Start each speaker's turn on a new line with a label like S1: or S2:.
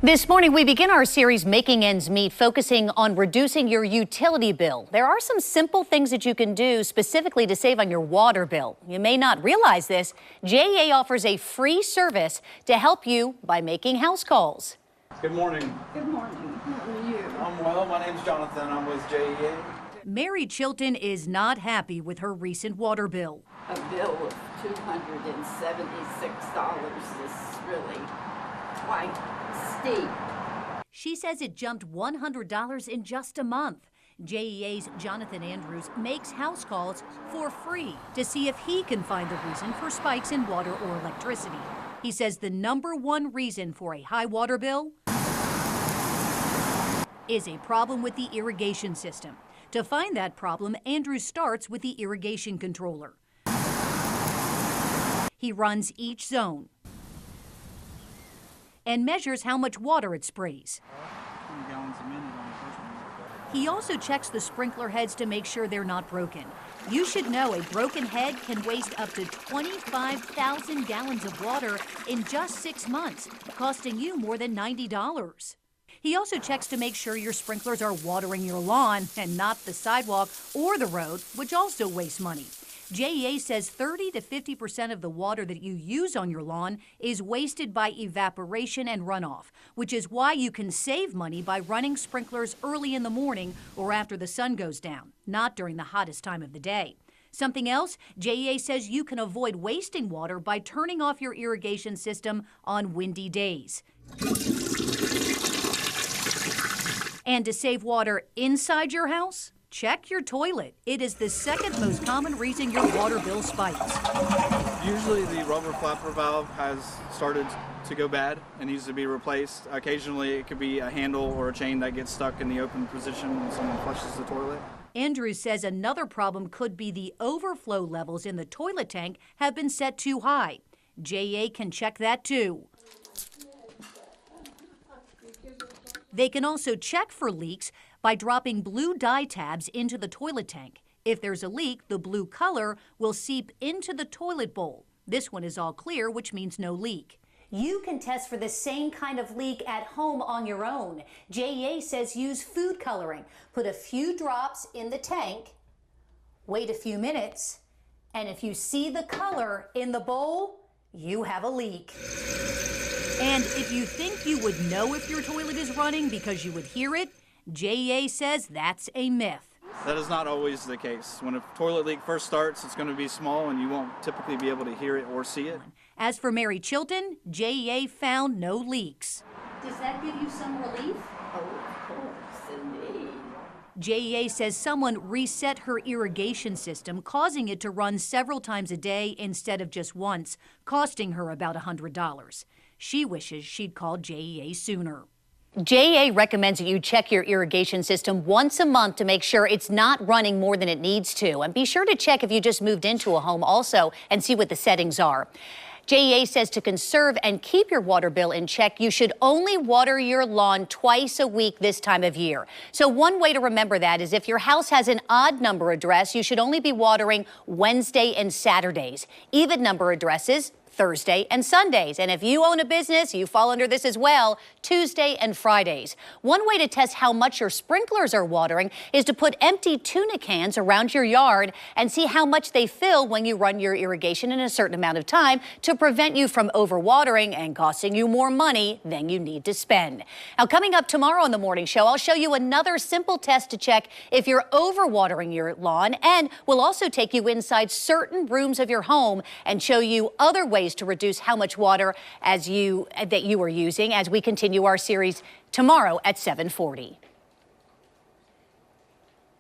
S1: This morning, we begin our series, Making Ends Meet, focusing on reducing your utility bill. There are some simple things that you can do specifically to save on your water bill. You may not realize this. JEA offers a free service to help you by making house calls.
S2: Good morning.
S3: Good morning. How are you?
S2: I'm well. My name's Jonathan. I'm with JEA.
S1: Mary Chilton is not happy with her recent water bill.
S3: A bill of $276 is really quite steep.
S1: She says it jumped $100 in just a month. JEA's Jonathan Andrews makes house calls for free to see if he can find the reason for spikes in water or electricity. He says the #1 reason for a high water bill is a problem with the irrigation system. To find that problem, Andrews starts with the irrigation controller. He runs each zone and measures how much water it sprays.
S2: 20 gallons a minute on the first one.
S1: He also checks the sprinkler heads to make sure they're not broken. You should know a broken head can waste up to 25,000 gallons of water in just 6 months, costing you more than $90. He also checks to make sure your sprinklers are watering your lawn and not the sidewalk or the road, which also wastes money. JEA says 30 to 50% of the water that you use on your lawn is wasted by evaporation and runoff, which is why you can save money by running sprinklers early in the morning or after the sun goes down, not during the hottest time of the day. Something else, JEA says you can avoid wasting water by turning off your irrigation system on windy days. And to save water inside your house, check your toilet. It is the second most common reason your water bill spikes.
S2: Usually the rubber flapper valve has started to go bad and needs to be replaced. Occasionally it could be a handle or a chain that gets stuck in the open position when someone flushes the toilet.
S1: Andrews says another problem could be the overflow levels in the toilet tank have been set too high. JEA can check that too. They can also check for leaks by dropping blue dye tabs into the toilet tank. If there's a leak, the blue color will seep into the toilet bowl. This one is all clear, which means no leak. You can test for the same kind of leak at home on your own. JEA says use food coloring. Put a few drops in the tank, wait a few minutes, and if you see the color in the bowl, you have a leak. And if you think you would know if your toilet is running because you would hear it, JEA says that's a myth.
S2: That is not always the case. When a toilet leak first starts, it's going to be small and you won't typically be able to hear it or see it.
S1: As for Mary Chilton, JEA found no leaks. Does that give you some relief?
S3: Oh, of course, indeed.
S1: JEA says someone reset her irrigation system, causing it to run several times a day instead of just once, costing her about $100. She wishes she'd called JEA sooner. JEA recommends that you check your irrigation system once a month to make sure it's not running more than it needs to. And be sure to check if you just moved into a home also and see what the settings are. JEA says to conserve and keep your water bill in check, you should only water your lawn twice a week this time of year. So one way to remember that is if your house has an odd number address, you should only be watering Wednesday and Saturdays. Even number addresses, Thursday and Sundays. And if you own a business, you fall under this as well, Tuesday and Fridays. One way to test how much your sprinklers are watering is to put empty tuna cans around your yard and see how much they fill when you run your irrigation in a certain amount of time to prevent you from overwatering and costing you more money than you need to spend. Now, coming up tomorrow on the morning show, I'll show you another simple test to check if you're overwatering your lawn, and we'll also take you inside certain rooms of your home and show you other ways to reduce how much water that you are using as we continue our series tomorrow at 7:40.